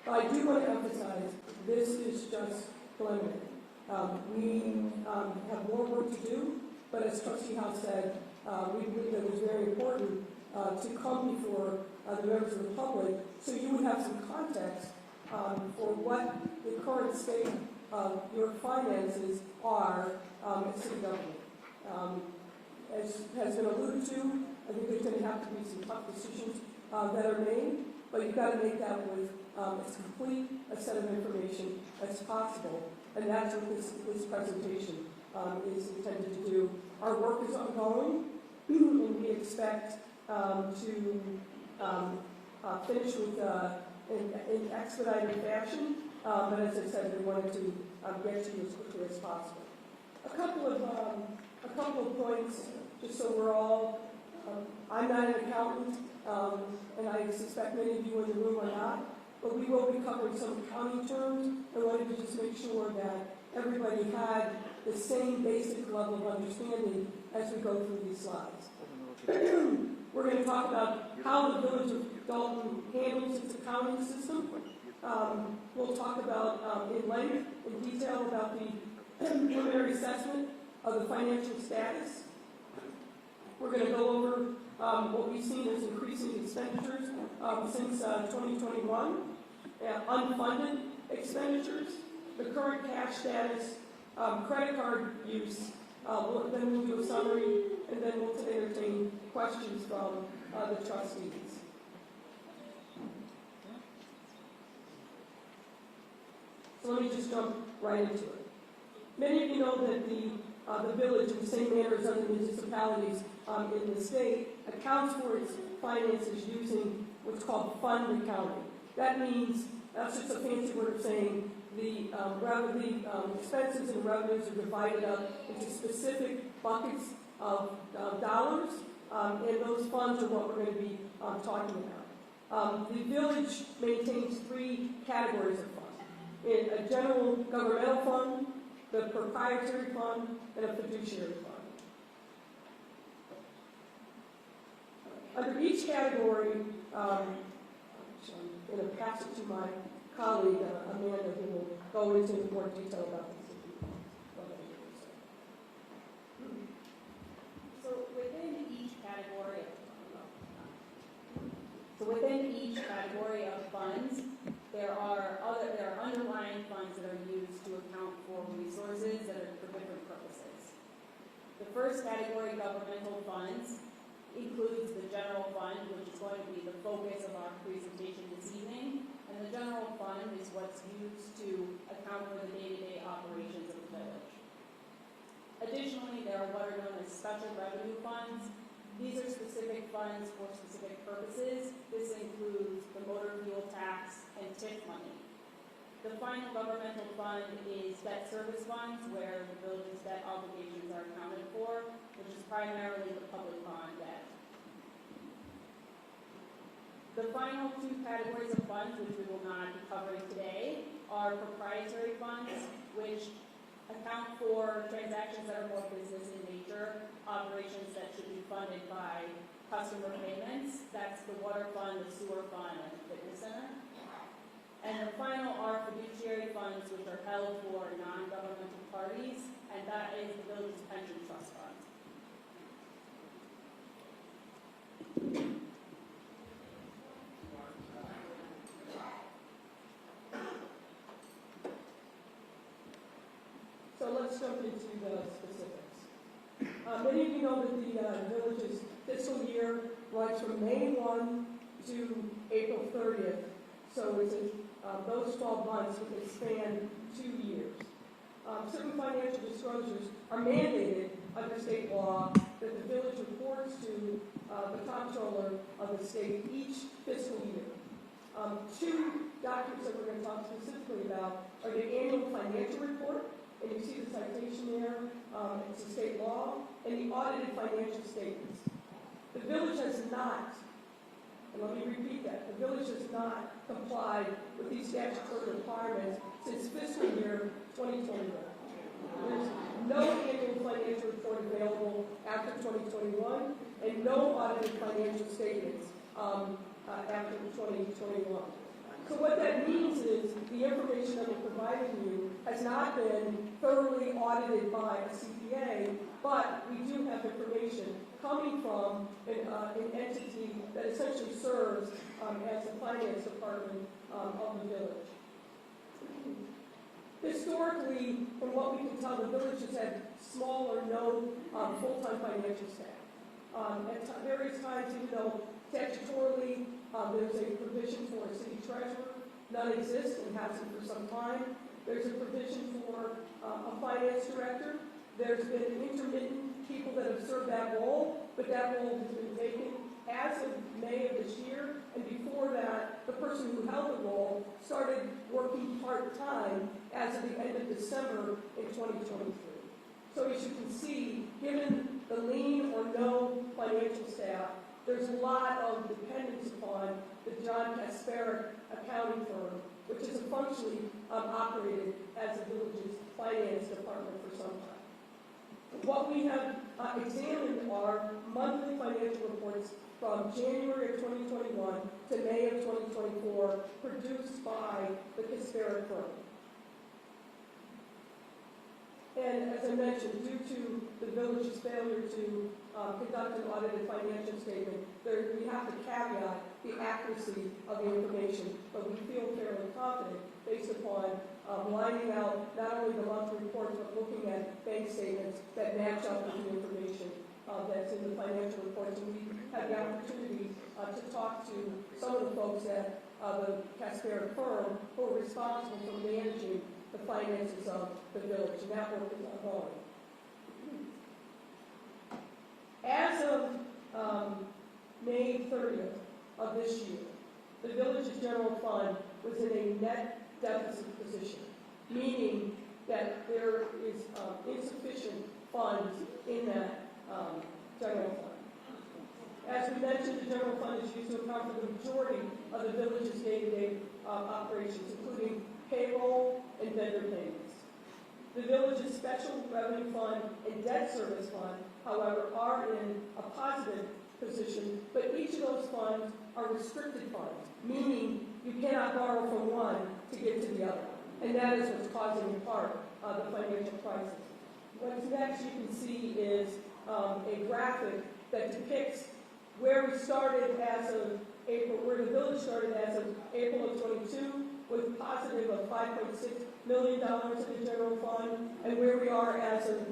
But I do want to emphasize, this is just preliminary. We have more work to do, but as Trustee House said, we believe that it was very important to come before the members of the public so you would have some context for what the current state of your finances are at city government. As has been alluded to, I think there's going to have to be some tough decisions that are made, but you've got to make that with as complete a set of information as possible, and that's what this presentation is intended to do. Our work is ongoing, and we expect to finish with in expedited fashion, but as I said, we wanted to get to you as quickly as possible. A couple of points, just so we're all. I'm not an accountant, and I suspect many of you in the room are not, but we will be covering some accounting terms. I wanted to just make sure that everybody had the same basic level of understanding as we go through these slides. We're going to talk about how the Village of Dolton handles its accounting system. We'll talk about in length, in detail, about the preliminary assessment of the financial status. We're going to go over what we've seen as increasing expenditures since 2021, unfunded expenditures, the current cash status, credit card use. Then we'll do a summary, and then we'll entertain questions from the trustees. So let me just jump right into it. Many of you know that the village, in the same manner as other municipalities in the state, accounts for its finances using what's called fund accounting. That means, that's just a fancy word of saying the expenses and revenues are divided up into specific buckets of dollars, and those funds are what we're going to be talking about. The village maintains three categories of funds. A general governmental fund, the proprietary fund, and a fiduciary fund. Under each category, I'm going to pass it to my colleague, Amanda, who will go into more detail about this. So within each category of funds, there are underlying funds that are used to account for resources that are for different purposes. The first category, governmental funds, includes the general fund, which is going to be the focus of our presentation this evening. And the general fund is what's used to account for the day-to-day operations of the village. Additionally, there are what are known as special revenue funds. These are specific funds for specific purposes. This includes the motor fuel tax and TIF money. The final governmental fund is debt service funds, where the village's debt obligations are accounted for, which is primarily the public bond debt. The final two categories of funds, which we will not be covering today, are proprietary funds, which account for transactions that are more business in nature, operations that should be funded by customer payments. That's the water fund, the sewer fund, and the fitness center. And the final are fiduciary funds, which are held for non-governmental parties, and that is the village's pension trust fund. So let's jump into the specifics. Many of you know that the village's fiscal year runs from May 1 to April 30th. So it's those 12 months would span 2 years. Certain financial disclosures are mandated under state law that the village reports to the comptroller of the state each fiscal year. Two documents that we're going to talk specifically about are the annual financial report, and you see the citation there, it's a state law, and the audited financial statements. The village has not, and let me repeat that, the village has not complied with these statutory requirements since fiscal year 2021. There's no annual financial report available after 2021, and no audited financial statements after 2021. So what that means the information that we're providing you has not been thoroughly audited by a CPA, but we do have information coming from an entity that essentially serves as the finance department of the village. Historically, from what we can tell, the village has had small or no full-time financial staff. At various times, even though statutorily there's a provision for a city treasurer, none exists and hasn't for some time. There's a provision for a finance director. There's been intermittent people that have served that role, but that role has been taken as of May of this year, and before that, the person who held the role started working part-time as of the end of December in 2023. So as you can see, given the lean or no financial staff, there's a lot of dependence upon the John Kasparic accounting firm, which has functionally operated as the village's finance department for some time. What we have examined are monthly financial reports from January of 2021 to May of 2024, produced by the Kasparic firm. And as I mentioned, due to the village's failure to conduct an audited financial statement, we have to caveat the accuracy of the information, but we feel fairly confident based upon lining out not only the monthly reports, but looking at bank statements that match up with the information that's in the financial reports. And we had the opportunity to talk to some of the folks at the Kasparic firm who are responsible for managing the finances of the village, and that work is ongoing. As of May 30th of this year, the village's general fund was in a net deficit position, meaning that there is insufficient funds in that general fund. As we mentioned, the general fund is used to account for the majority of the village's day-to-day operations, including payroll and vendor payments. The village's special revenue fund and debt service fund, however, are in a positive position, but each of those funds are restricted funds, meaning you cannot borrow from one to get to the other. And that is what's causing in part the financial crisis. What's next you can see is a graphic that depicts where we started as of April, where the village started as of April of 22, with positive of $5.6 million in the general fund, and where we are as of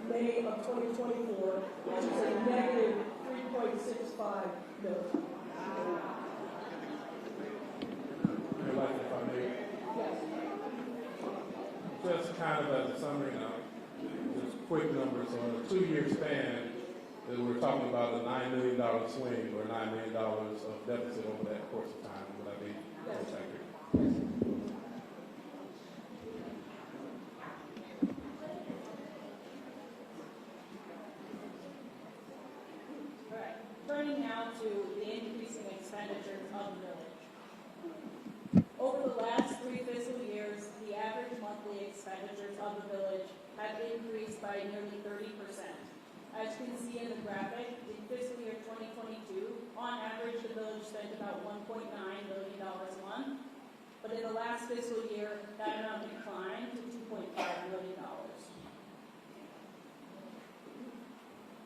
May of 2024, which is a negative $3.65 million. If I may, Yes. just kind of as a summary now, just quick numbers on a 2-year span. We're talking about a $9 million swing or $9 million of deficit over that course of time. Would I be accurate? All right. Turning now to the increasing expenditures of the village. Over the last 3 fiscal years, the average monthly expenditures of the village have increased by nearly 30%. As you can see in the graphic, in fiscal year 2022, on average, the village spent about $1.9 million a month. But in the last fiscal year, that amount declined to $2.5 million.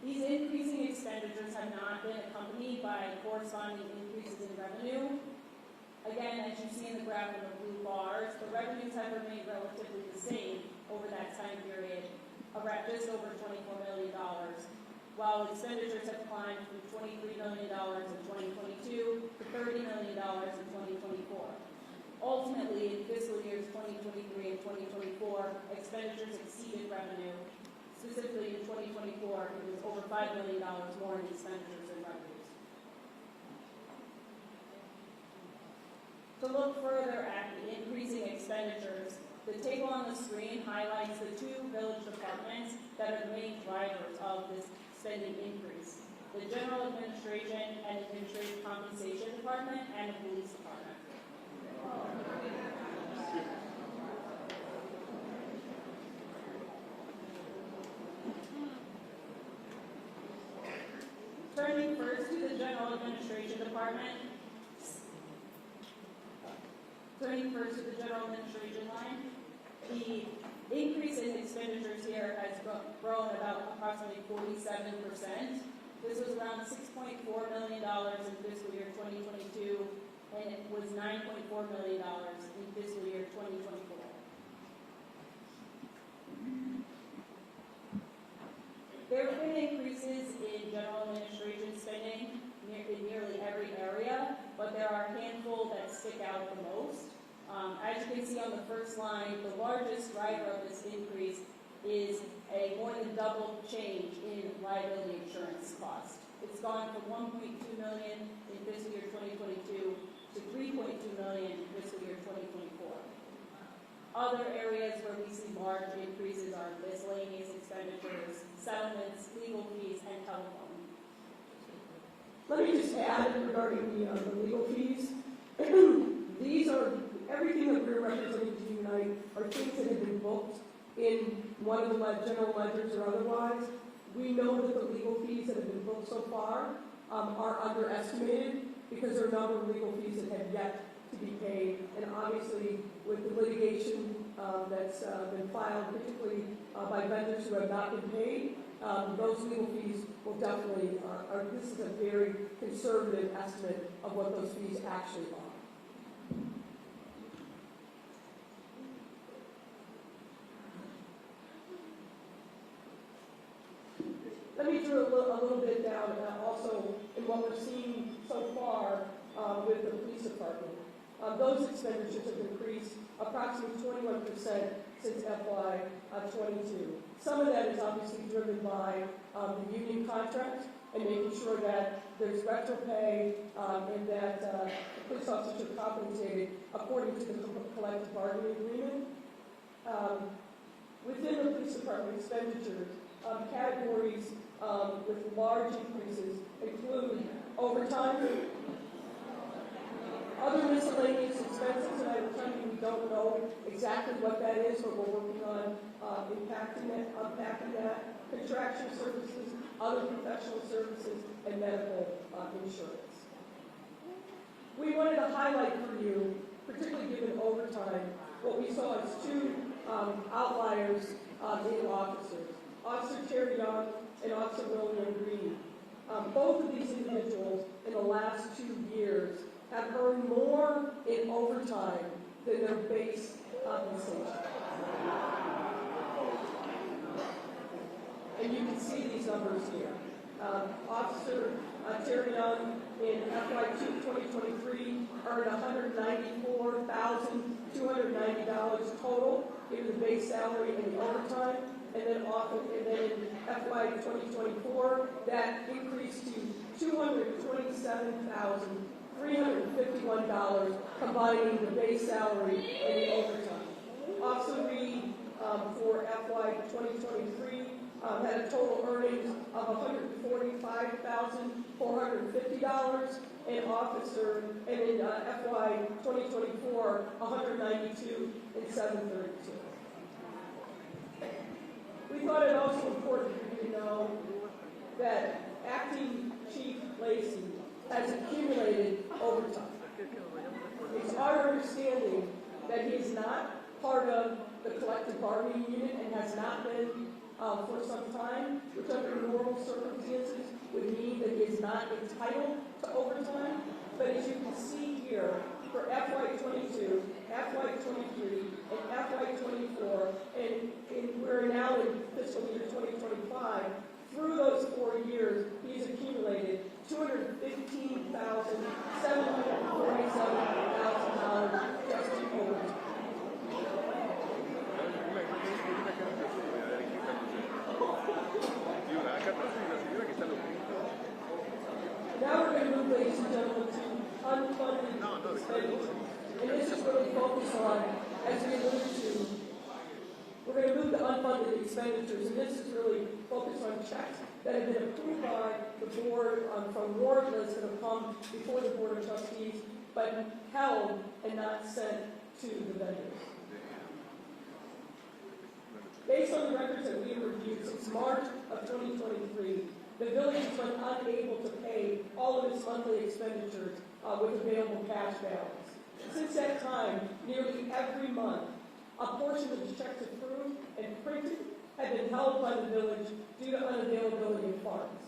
These increasing expenditures have not been accompanied by corresponding increases in revenue. Again, as you see in the graph in the blue bars, the revenues have remained relatively the same over that time period, around just over $24 million, while expenditures have climbed from $23 million in 2022 to $30 million in 2024. Ultimately, in fiscal years 2023 and 2024, expenditures exceeded revenue. Specifically in 2024, it was over $5 million more in expenditures than revenues. To look further at the increasing expenditures, the table on the screen highlights the 2 village departments that are the main drivers of this spending increase: the General Administration and Administrative Compensation Department and the Police Department. Turning first to the General Administration Department. Turning first to the general administration line. The increase in expenditures here has grown about approximately 47%. This was around $6.4 million in fiscal year 2022, and it was $9.4 million in fiscal year 2024. There have been increases in general administration spending in nearly every area, but there are a handful that stick out the most. As you can see on the first line, the largest driver of this increase is a more than double change in liability insurance cost. It's gone from $1.2 million in fiscal year 2022 to $3.2 million in fiscal year 2024. Other areas where we see large increases are miscellaneous expenditures, settlements, legal fees, and telephone. Let me just add regarding the legal fees. These are, everything that we're representing to you tonight are things that have been booked in one of the general ledgers or otherwise. We know that the legal fees that have been booked so far are underestimated because there are a number of legal fees that have yet to be paid. And obviously, with the litigation that's been filed, particularly by vendors who have not been paid, those legal fees will definitely, this is a very conservative estimate of what those fees actually are. Let me drill a little bit down also in what we're seeing so far with the police department. Those expenditures have increased approximately 21% since FY22. Some of that is obviously driven by the union contract and making sure that there's retro pay and that the police officers are compensated according to the collective bargaining agreement. Within the police department expenditures, categories with large increases include overtime, other miscellaneous expenses, and I will tell you we don't know exactly what that is, but we're working on unpacking that, contractual services, other professional services, and medical insurance. We wanted to highlight for you, particularly given overtime, what we saw as two outliers in officers. Officer Terry Young and Officer William Green. Both of these individuals in the last 2 years have earned more in overtime than their base compensation. And you can see these numbers here. Officer Terry Young in FY 2023 earned $194,290 total, given the base salary and the overtime. And then in FY 2024, that increased to $227,351, combining the base salary and the overtime. Officer Reed for FY 2023 had a total earnings of $145,450, and in FY 2024, $192,732. We thought it also important for you to know that Acting Chief Lacey has accumulated overtime. It's our understanding that he is not part of the collective bargaining unit and has not been for some time, which under normal circumstances would mean that he is not entitled to overtime. But as you can see here, for FY22, FY23, and FY24, and we're now in fiscal year 2025, through those 4 years, he's accumulated $215,747 just in overtime. Now we're going to move, ladies and gentlemen, to unfunded expenditures. And this is really focused on, as we alluded to, we're going to move to unfunded expenditures, and this is really focused on checks that have been approved by the board from warrant lists that have come before the Board of Trustees, but held and not sent to the vendors. Based on the records that we have reviewed since March of 2023, the village has been unable to pay all of its monthly expenditures with available cash balance. Since that time, nearly every month, a portion of the checks approved and printed had been held by the village due to unavailability of funds.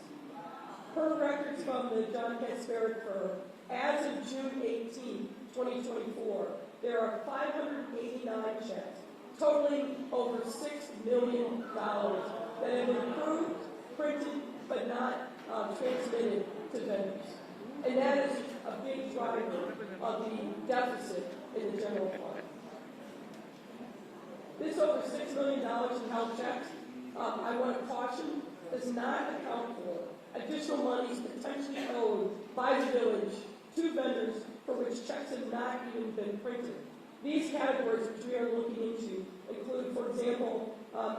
Per records from the John Kasperick firm, as of June 18, 2024, there are 589 checks totaling over $6 million that have been approved, printed, but not transmitted to vendors. And that is a big driver of the deficit in the general fund. This over $6 million in held checks, I want to caution, does not account for additional monies potentially owed by the village to vendors for which checks have not even been printed. These categories which we are looking into include, for example,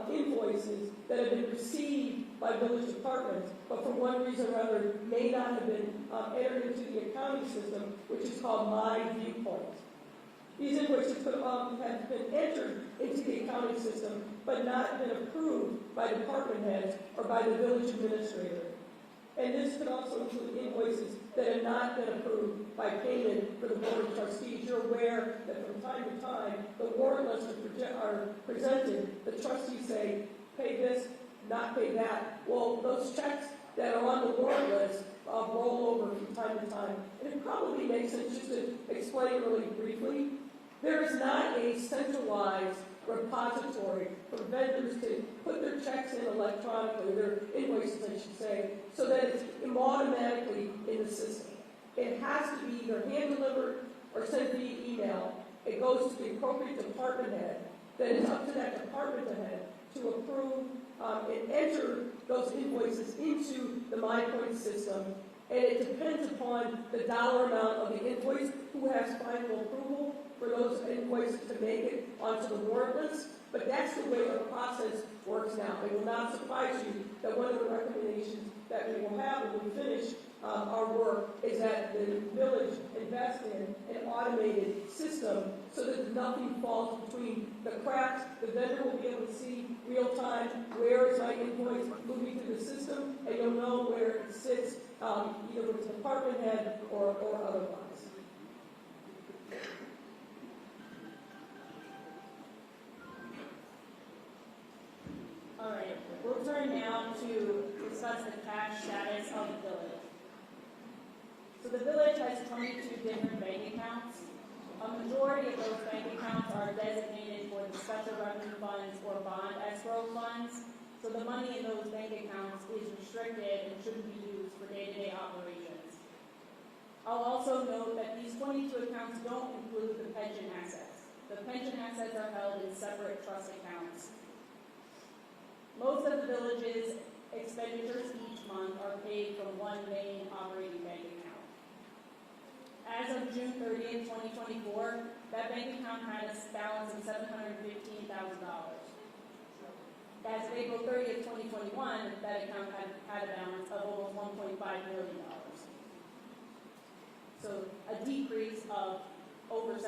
invoices that have been received by village departments, but for one reason or other may not have been entered into the accounting system, which is called My Viewpoint. These invoices could have been entered into the accounting system, but not been approved by department heads or by the village administrator. And this could also include invoices that have not been approved by payment for the Board of Trustees. You're aware that from time to time, the warrant lists are presented. The trustees say, pay this, not pay that. Well, those checks that are on the warrant list roll over from time to time. And it probably makes sense just to explain really briefly. There is not a centralized repository for vendors to put their checks in electronically, their invoices, I should say, so that it's automatically in the system. It has to be either hand-delivered or sent via email. It goes to the appropriate department head. Then it's up to that department head to approve and enter those invoices into the MyPoint system. And it depends upon the dollar amount of the invoice, who has final approval for those invoices to make it onto the warrant list. But that's the way the process works now. It will not surprise you that one of the recommendations that we will have when we finish our work is that the village invest in an automated system so that nothing falls between the cracks. The vendor will be able to see real time where is my invoice moving through the system, and you'll know where it sits, either with the department head or otherwise. All right, we'll turn now to discuss the cash status of the village. So the village has 22 different bank accounts. A majority of those bank accounts are designated for the special revenue funds or bond escrow funds. So the money in those bank accounts is restricted and shouldn't be used for day-to-day operations. I'll also note that these 22 accounts don't include the pension assets. The pension assets are held in separate trust accounts. Most of the village's expenditures each month are paid from one main operating bank account. As of June 30th, 2024, that bank account had a balance of $715,000. As of April 30th, 2021, that account had a balance of almost $1.5 million. So a decrease of over $750,000.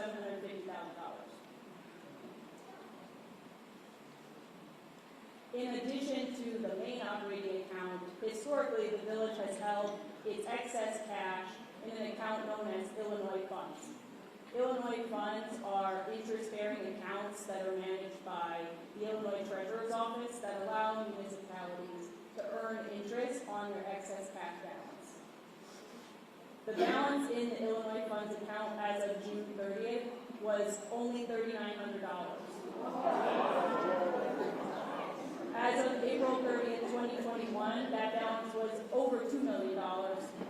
In addition to the main operating account, historically the village has held its excess cash in an account known as Illinois funds. Illinois funds are interest-bearing accounts that are managed by the Illinois Treasurer's Office that allow municipalities to earn interest on their excess cash balance. The balance in the Illinois funds account as of June 30th was only $3,900. As of April 30th, 2021, that balance was over $2 million.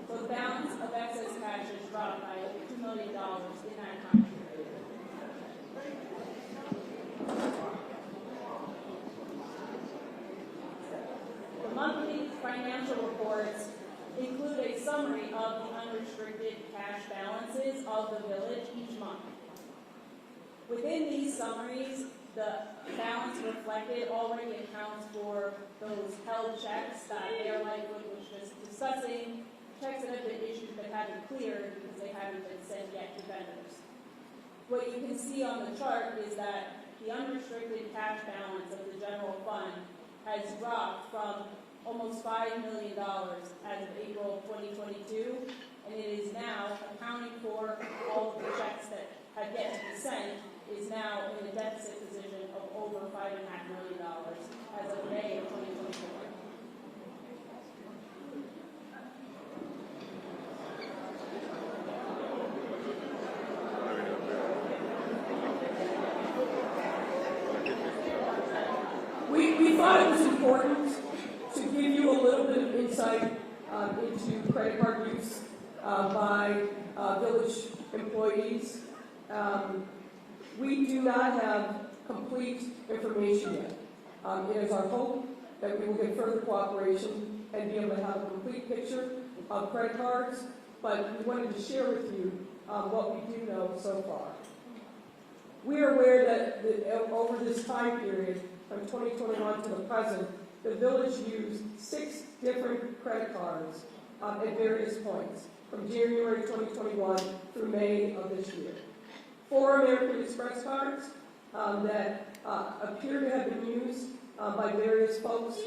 So the balance of excess cash has dropped by over $2 million in that time period. The monthly financial reports include a summary of the unrestricted cash balances of the village each month. Within these summaries, the balance reflected already accounts for those held checks that Mayor Lightfoot was just discussing, checks that have been issued but haven't cleared because they haven't been sent yet to vendors. What you can see on the chart is that the unrestricted cash balance of the general fund has dropped from almost $5 million as of April 2022, and it is now accounting for all of the checks that have yet to be sent is now in a deficit position of over $5.5 million as of May of 2024. We thought it was important to give you a little bit of insight into credit card use by village employees. We do not have complete information yet. It is our hope that we will get further cooperation and be able to have a complete picture of credit cards, but we wanted to share with you what we do know so far. We are aware that over this time period, from 2021 to the present, the village used 6 different credit cards at various points, from January 2021 through May of this year. 4 American Express cards that appear to have been used by various folks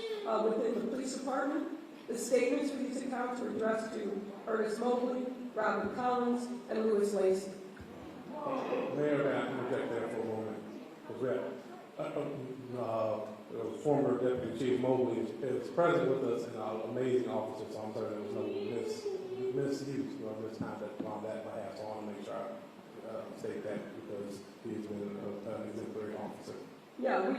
within the police department. The statements for these accounts were addressed to Ernest Mobley, Robert Collins, and Louis Lacey. Mayor, may I interject there for a moment? Because former Deputy Chief Mobley is present with us and an amazing officer, so I'm certain there was no misuse or misconduct on that behalf. So I want to make sure I state that because he's been an exemplary officer. Yeah,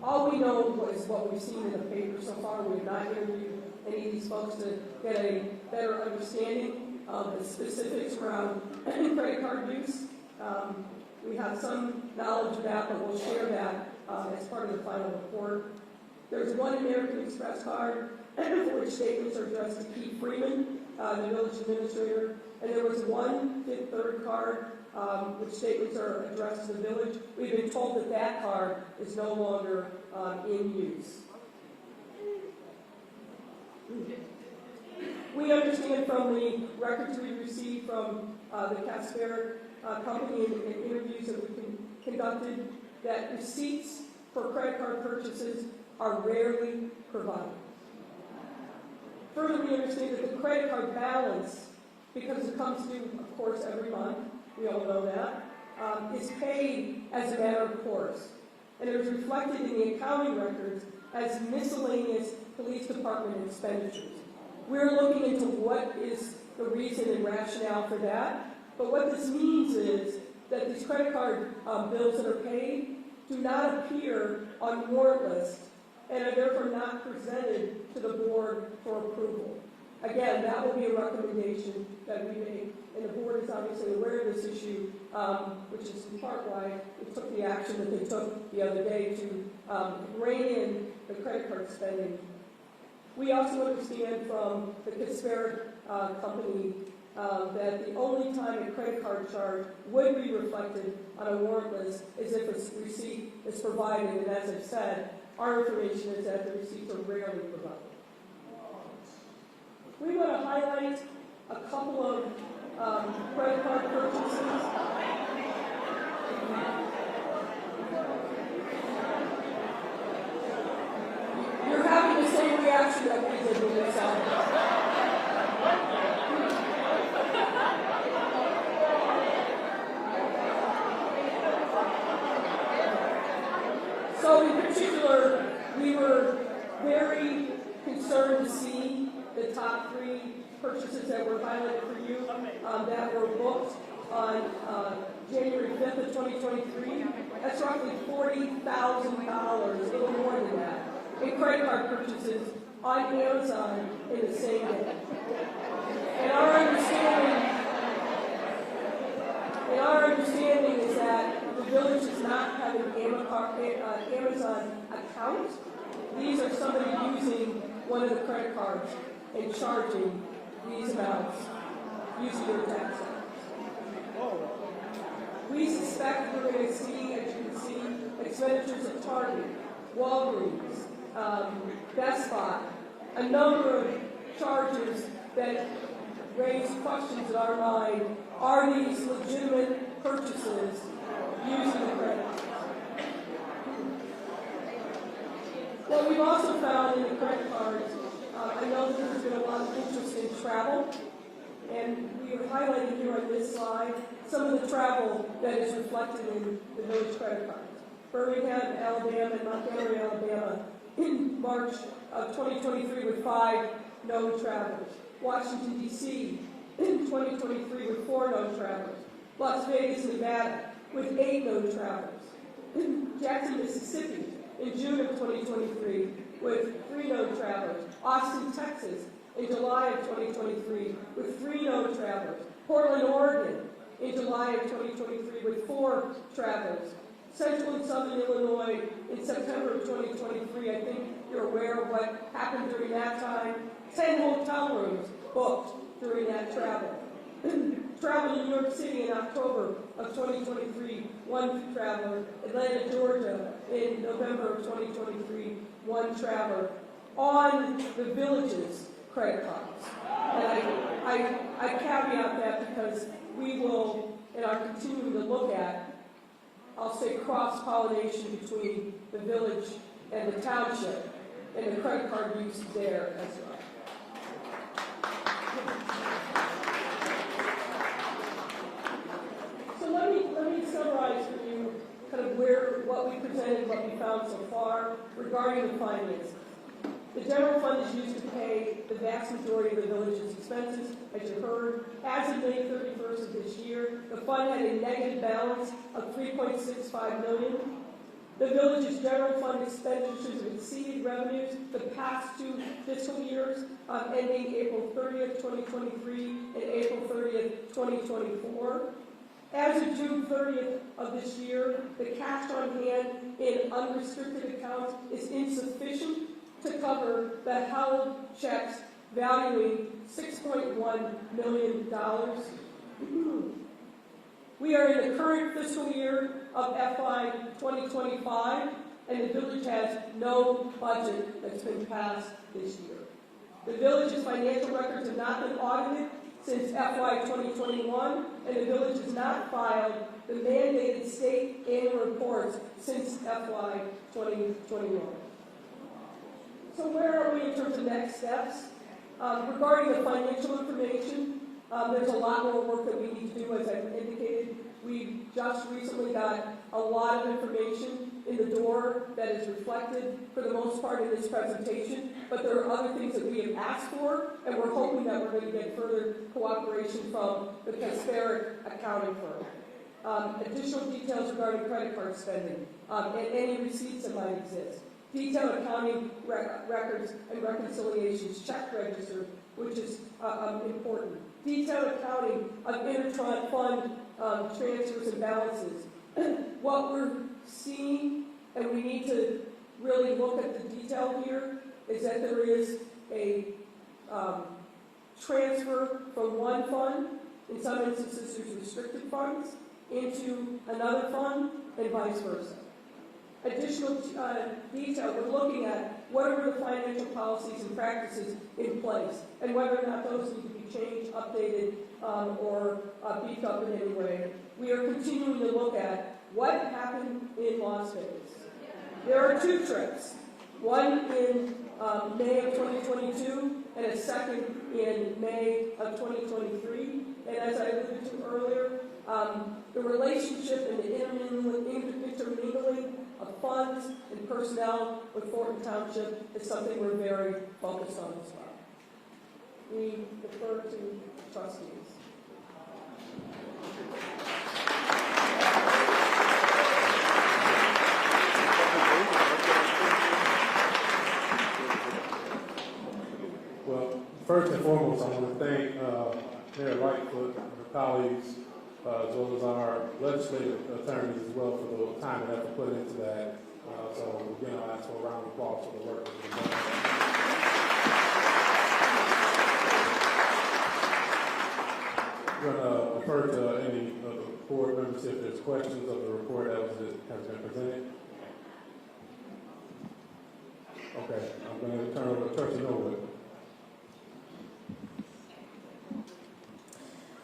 all we know is what we've seen in the paper so far. We have not interviewed any of these folks to get a better understanding of the specifics around credit card use. We have some knowledge of that, but we'll share that as part of the final report. There's 1 American Express card for which statements are addressed to Keith Freeman, the village administrator, and there was 1 Fifth Third card which statements are addressed to the village. We've been told that that card is no longer in use. We understand from the records we received from the taxpayer company and interviews that we conducted that receipts for credit card purchases are rarely provided. Further, we understand that the credit card balance, because it comes due, of course, every month, we all know that, is paid as a matter of course. And it is reflected in the accounting records as miscellaneous police department expenditures. We're looking into what is the reason and rationale for that. But what this means is that these credit card bills that are paid do not appear on warrant lists and are therefore not presented to the board for approval. Again, that will be a recommendation that we make, and the board is obviously aware of this issue, which is in part why it took the action that they took the other day to rein in the credit card spending. We also understand from the Casper company that the only time a credit card charge would be reflected on a warrant list is if a receipt is provided, and as I've said, our information is that the receipts are rarely provided. We want to highlight a couple of credit card purchases. You're having the same reaction that we did when we saw it. So in particular, we were very concerned to see the top 3 purchases that were highlighted for you that were booked on January 5th of 2023. That's roughly $40,000, a little more than that, in credit card purchases on Amazon in the same day. And our understanding is that the village does not have an Amazon account. These are somebody using one of the credit cards and charging these amounts using their tax dollars. We suspect we're going to see, as you can see, expenditures at Target, Walgreens, Best Buy, a number of charges that raise questions in our mind. Are these legitimate purchases using the credit cards? What we've also found in the credit cards, I know that there's been a lot of interest in travel, and we are highlighting here on this slide some of the travel that is reflected in the village credit cards. Birmingham, Alabama, and Montgomery, Alabama, in March of 2023 with 5 no travelers. Washington, D.C., in 2023 with 4 no travelers. Las Vegas, Nevada, with 8 no travelers. Jackson, Mississippi, in June of 2023 with 3 no travelers. Austin, Texas, in July of 2023 with 3 no travelers. Portland, Oregon, in July of 2023 with 4 travelers. Central and Southern Illinois in September of 2023, I think you're aware of what happened during that time. 10 hotel rooms booked during that travel. Travel to New York City in October of 2023, 1 traveler. Atlanta, Georgia in November of 2023, 1 traveler on the village's credit cards. And I caveat that because we will, and are continuing to look at, I'll say cross-pollination between the village and the township and the credit card use there as well. So let me summarize for you kind of what we presented, what we found so far regarding the finances. The general fund is used to pay the vast majority of the village's expenses, as you heard. As of May 31st of this year, the fund had a negative balance of $3.65 million. The village's general fund expenditures have exceeded revenues the past 2 fiscal years, ending April 30th, 2023 and April 30th, 2024. As of June 30th of this year, the cash on hand in unrestricted accounts is insufficient to cover the held checks valuing $6.1 million. We are in the current fiscal year of FY 2025, and the village has no budget that's been passed this year. The village's financial records have not been audited since FY 2021, and the village has not filed the mandated state annual reports since FY 2021. So where are we in terms of next steps? Regarding the financial information, there's a lot more work that we need to do, as I've indicated. We just recently got a lot of information in the door that is reflected, for the most part, in this presentation, but there are other things that we have asked for, and we're hoping that we're going to get further cooperation from the taxpayer accounting firm. Additional details regarding credit card spending, and any receipts that might exist. Detailed accounting records and reconciliations, check register, which is important. Detailed accounting of inter-fund transfers and balances. What we're seeing, and we need to really look at the detail here, is that there is a transfer from one fund, in some instances there's restricted funds, into another fund, and vice versa. Additional detail, we're looking at what are the financial policies and practices in place, and whether or not those need to be changed, updated, or beefed up in any way. We are continuing to look at what happened in Las Vegas. There are 2 trips, one in May of 2022 and a second in May of 2023. And as I alluded to earlier, the relationship and the intermingling of funds and personnel with Thornton Township is something we're very focused on as well. We defer to trustees. Well, first and foremost, I want to thank Mayor Lightfoot and her colleagues, as well as our legislative attorneys as well, for the time and effort put into that. So again, I'll ask for a round of applause for the work that's been done. I'm going to refer to any of the board members if there's questions of the report that has been presented. Okay, I'm going to turn over to Trustee Norwood.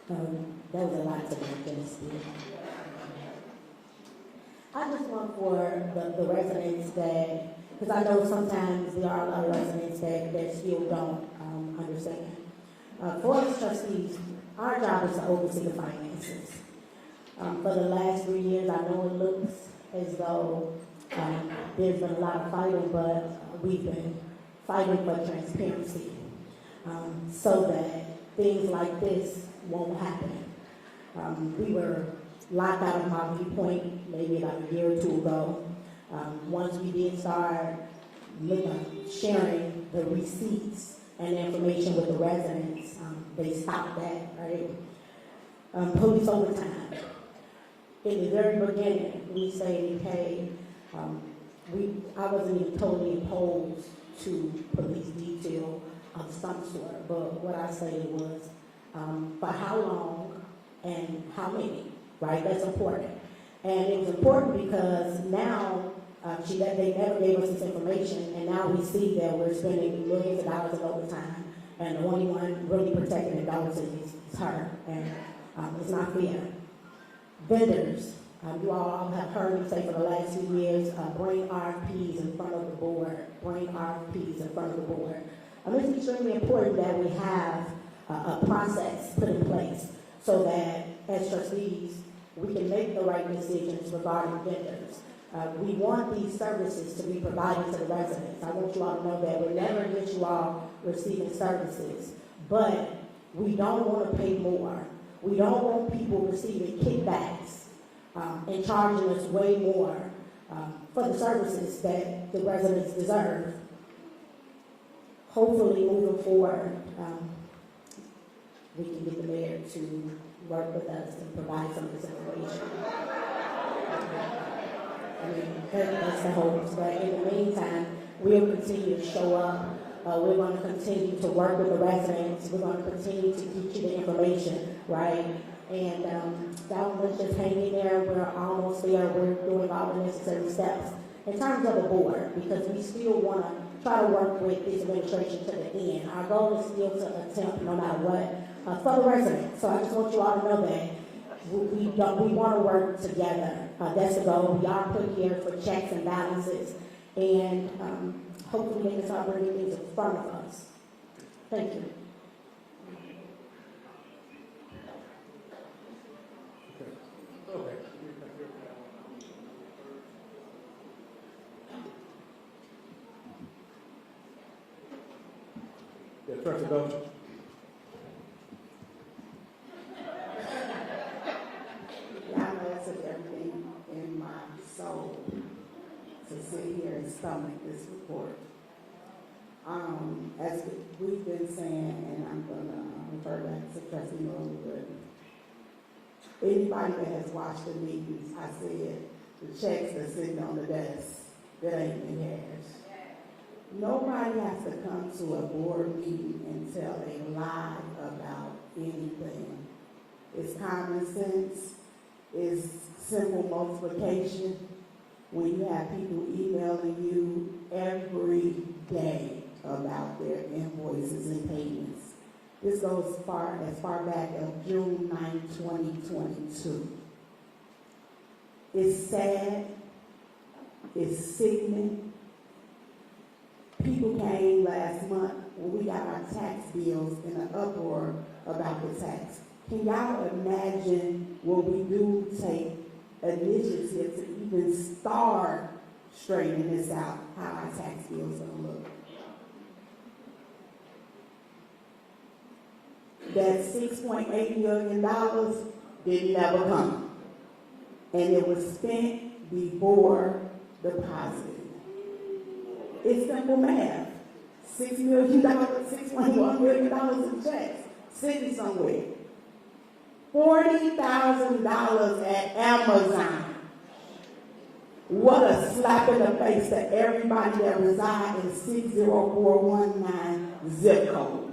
That was a lot to digest. I just want for the residents that, because I know sometimes there are a lot of residents that still don't understand. For us trustees, our job is to oversee the finances. For the last 3 years, I know it looks as though there's been a lot of fighting, but we've been fighting for transparency so that things like this won't happen. We were locked out of my viewpoint maybe about a year or two ago. Once we did start sharing the receipts and information with the residents, they stopped that, right? Police overtime. In the very beginning, we say, hey, I wasn't even totally opposed to police detail of some sort, but what I said was, for how long and how many, right? That's important. And it was important because now, they never gave us this information, and now we see that we're spending millions of dollars in overtime, and the only one really protecting the dollars is her, and it's not fair. Vendors, you all have heard me say for the last 2 years, bring RFPs in front of the board, bring RFPs in front of the board. It's extremely important that we have a process put in place so that as trustees, we can make the right decisions regarding vendors. We want these services to be provided to the residents. I want you all to know that we're never against you all receiving services, but we don't want to pay more. We don't want people receiving kickbacks and charging us way more for the services that the residents deserve. Hopefully, moving forward, we can get the mayor to work with us and provide some of this information. That's the hope. But in the meantime, we'll continue to show up. We're going to continue to work with the residents. We're going to continue to get you the information, right? And let's just hang in there. We're almost there. We're doing all the necessary steps in terms of the board, because we still want to try to work with this administration to the end. Our goal is still to attempt, no matter what, for the residents. So I just want you all to know that we want to work together. That's the goal. We are put here for checks and balances, and hopefully they can start bringing things in front of us. Thank you. Okay. Yeah, Trustee Dolton. I know it took everything in my soul to sit here and stomach this report. As we've been saying, and I'm going to refer back to Trustee Lori, anybody that has watched the meetings, I said the checks that's sitting on the desk, that ain't in cash. Nobody has to come to a board meeting and tell a lie about anything. It's common sense. It's simple multiplication. When you have people emailing you every day about their invoices and payments. This goes as far back as June 9, 2022. It's sad. It's sickening. People came last month when we got our tax bills in an uproar about the tax. Can y'all imagine when we do take initiative to even start straightening this out, how our tax bills are going to look? That $6.8 million didn't never come. And it was spent before deposited. It's simple math. $6 million, $6.1 million in checks sitting somewhere. $40,000 at Amazon. What a slap in the face to everybody that resides in 60419 zip code.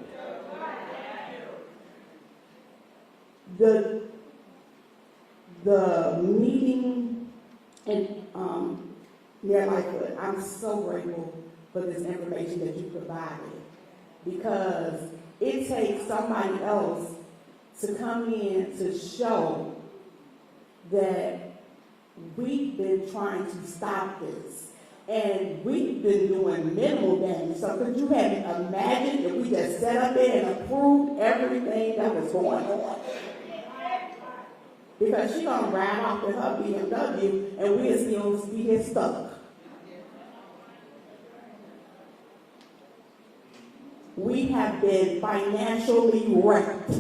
The meeting and Mayor Lightfoot, I'm so grateful for this information that you provided, because it takes somebody else to come in to show that we've been trying to stop this. And we've been doing minimal damage. So could you have imagined if we just sat up there and approved everything that was going on? Because she gonna ride off in her BMW and we'll still be here stuck. We have been financially wrecked.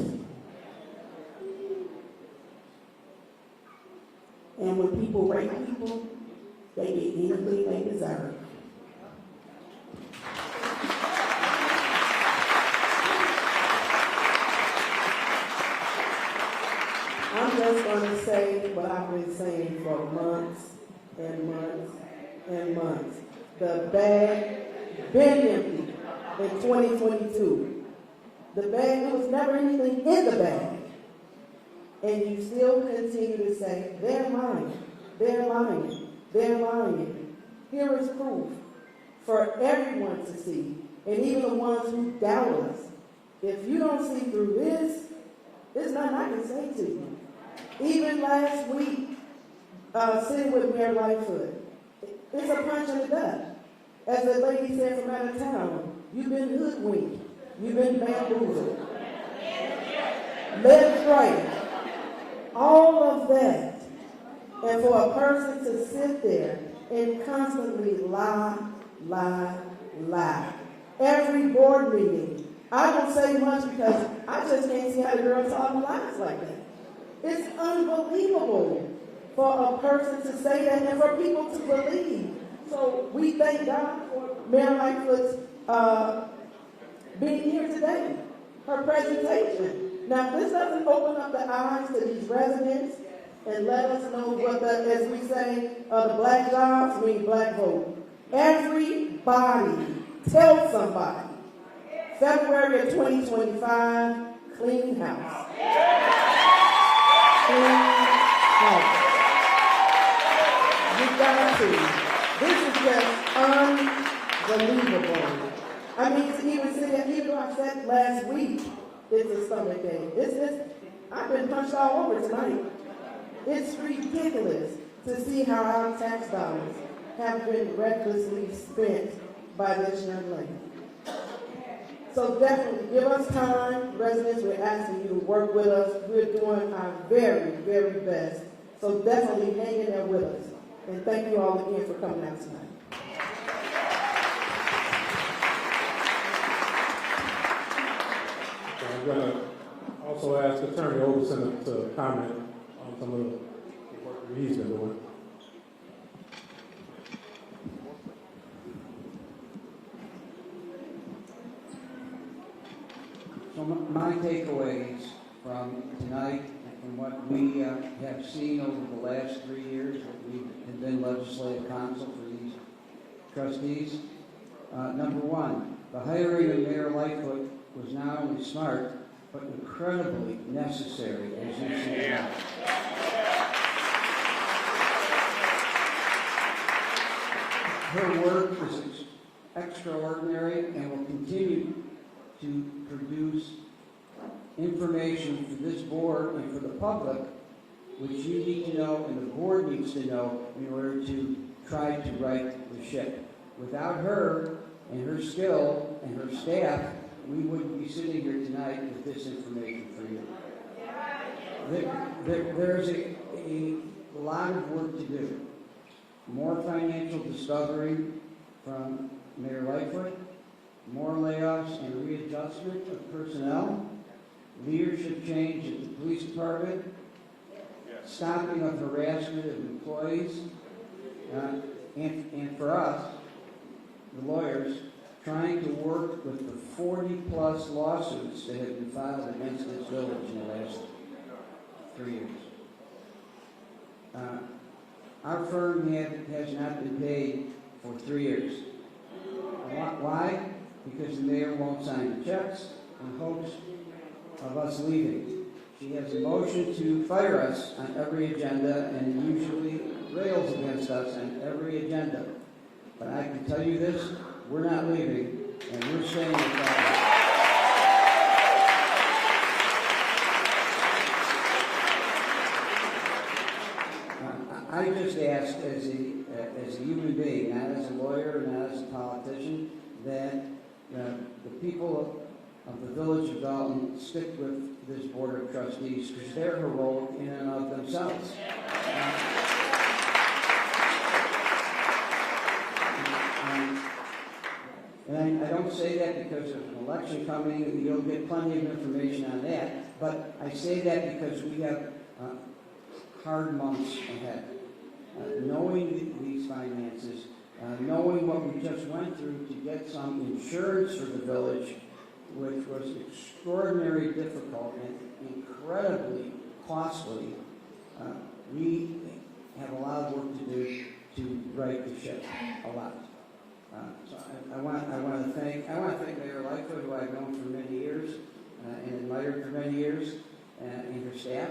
And when people rape people, they get anything they deserve. I'm just going to say what I've been saying for months and months and months. The bag been empty in 2022. The bag, there was never anything in the bag. And you still continue to say, they're lying, they're lying, they're lying. Here is proof for everyone to see, and even the ones who doubt us. If you don't see through this, there's nothing I can say to you. Even last week, sitting with Mayor Lightfoot, it's a punch in the gut. As the lady said from out of town, you've been hoodwinked, you've been bamboozled, led astray, all of that. And for a person to sit there and constantly lie. Every board meeting, I don't say much because I just can't see how the girl talk lies like that. It's unbelievable for a person to say that and for people to believe. So we thank God for Mayor Lightfoot's being here today, her presentation. Now, this doesn't open up the eyes to these residents and let us know what as we say, the black jobs mean black vote. Everybody, tell somebody. February of 2025, clean house. Clean house. You got to. This is just unbelievable. I mean, to even say that, even though I said last week, it's a stomach ache. I've been punched all over tonight. It's ridiculous to see how our tax dollars have been recklessly spent by this young lady. So definitely give us time. Residents, we're asking you to work with us. We're doing our very, very best. So definitely hang in there with us. And thank you all again for coming out tonight. I'm going to also ask Attorney Overton to comment on some of the work that he's been doing. So my takeaways from tonight and from what we have seen over the last 3 years that we have been legislative counsel for these trustees. Number one, the hiring of Mayor Lightfoot was not only smart, but incredibly necessary, as you see now. Her work is extraordinary and will continue to produce information for this board and for the public, which you need to know and the board needs to know in order to try to right the ship. Without her and her skill and her staff, we wouldn't be sitting here tonight with this information for you. There's a lot of work to do. More financial discovery from Mayor Lightfoot, more layoffs and readjustment of personnel, leadership change at the police department, stopping of harassment of employees, and for us, the lawyers, trying to work with the 40-plus lawsuits that have been filed against this village in the last 3 years. Our firm has not been paid for 3 years. Why? Because the mayor won't sign the checks in hopes of us leaving. She has a motion to fire us on every agenda and usually rails against us on every agenda. But I can tell you this, we're not leaving, and we're staying with that. I just ask as a human being, not as a lawyer, not as a politician, that the people of the village of Dolton stick with this Board of Trustees, because they're heroic in and of themselves. And I don't say that because there's an election coming, and you'll get plenty of information on that, but I say that because we have hard months ahead. Knowing these finances, knowing what we just went through to get some insurance for the village, which was extraordinarily difficult and incredibly costly, we have a lot of work to do to right the ship, a lot. So I want to thank Mayor Lightfoot, who I've known for many years and admired for many years, and her staff.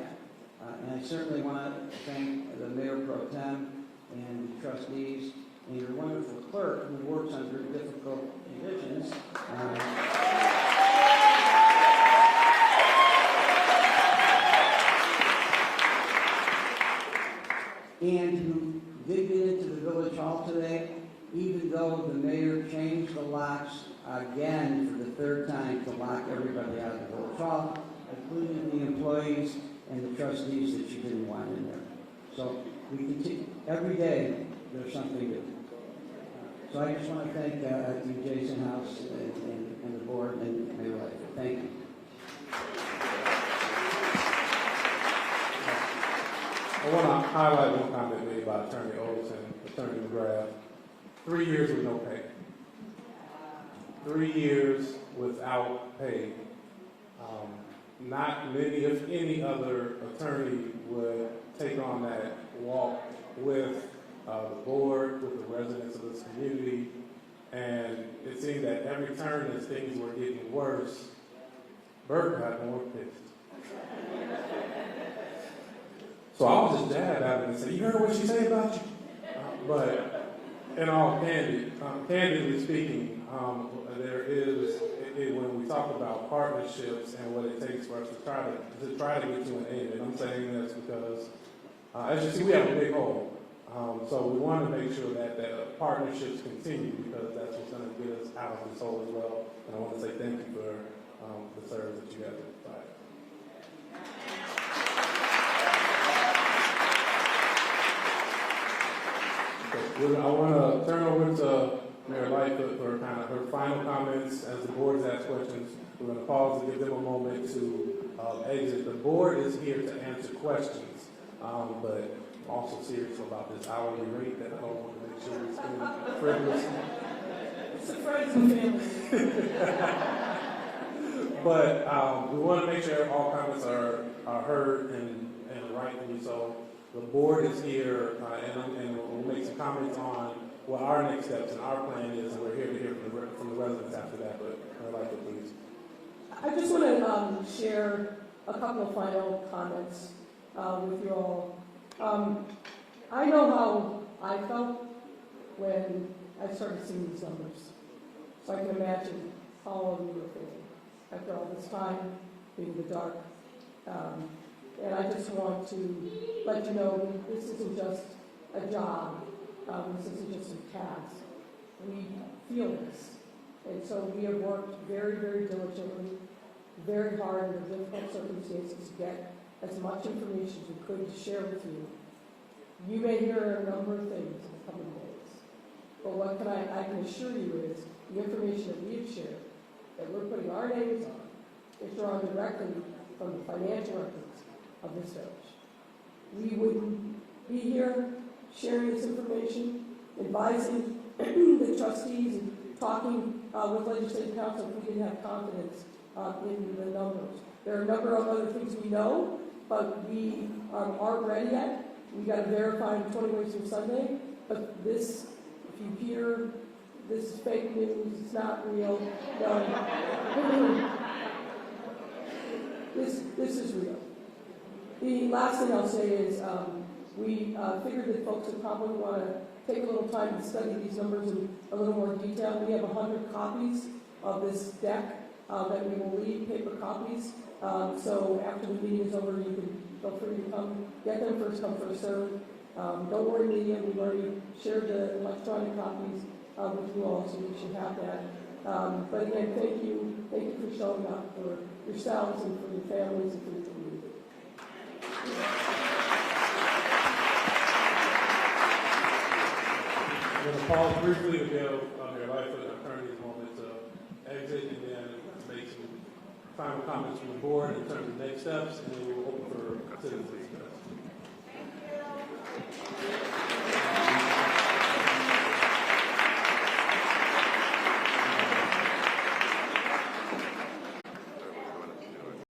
And I certainly want to thank the Mayor Pro Tem and the trustees and your wonderful clerk who works under difficult conditions. And who did get into the village hall today, even though the mayor changed the locks again for the third time to lock everybody out of the village hall, including the employees and the trustees that you didn't want in there. So we continue, every day there's something new. So I just want to thank you, Jason House, and the board, and Mayor Lightfoot. Thank you. I want to highlight one comment made by Attorney Olson, Attorney McGrath. 3 years with no pay. 3 years without pay. Not many, if any, other attorney would take on that walk with the board, with the residents of this community, and it seemed that every turn as things were getting worse, Bert got more pissed. So I was just jab at him and say, "You heard what she said about you?" But in all candidly speaking, there is, when we talk about partnerships and what it takes for us to try to get to an end, and I'm saying this because, as you see, we have a big hole. So we want to make sure that the partnerships continue, because that's what's going to get us out of this hole as well. And I want to say thank you for the service that you guys have provided. Okay, I want to turn over to Mayor Lightfoot for kind of her final comments. As the board has asked questions, we're going to pause and give them a moment to exit. The board is here to answer questions, but I'm also serious about this hourly rate that I don't want to make sure it's in frivolous. It's a friends and family. But we want to make sure all comments are heard and rightfully so. The board is here, and we'll make some comments on what our next steps and our plan is, and we're here to hear from the residents after that. But I'd like to please. I just want to share a couple of final comments with you all. I know how I felt when I started seeing these numbers, so I can imagine how all of you were feeling after all this time being in the dark. And I just want to let you know this isn't just a job. This isn't just a task. We feel this. And so we have worked very, very diligently, very hard in the difficult circumstances to get as much information as we could to share with you. You may hear a number of things in the coming days. But what I can assure you is the information that we have shared, that we're putting our names on, is drawn directly from the financial records of this village. We wouldn't be here sharing this information, advising the trustees and talking with legislative council if we didn't have confidence in the numbers. There are a number of other things we know, but we aren't ready yet. We got to verify in 20 ways from Sunday. But this, if you hear this is fake news, it's not real, no. This is real. The last thing I'll say is we figured that folks would probably want to take a little time to study these numbers in a little more detail. We have 100 copies of this deck that we will leave, paper copies. So after the meeting is over, you can feel free to come get them, first come, first served. Don't worry, media, we've already shared the electronic copies with you all, so you should have that. But again, thank you for showing up for yourselves and for your families and for the community. I'm going to pause briefly to give Mayor Lightfoot an attorney's moment to exit and then make some final comments from the board in terms of next steps, and then we will open for citizens.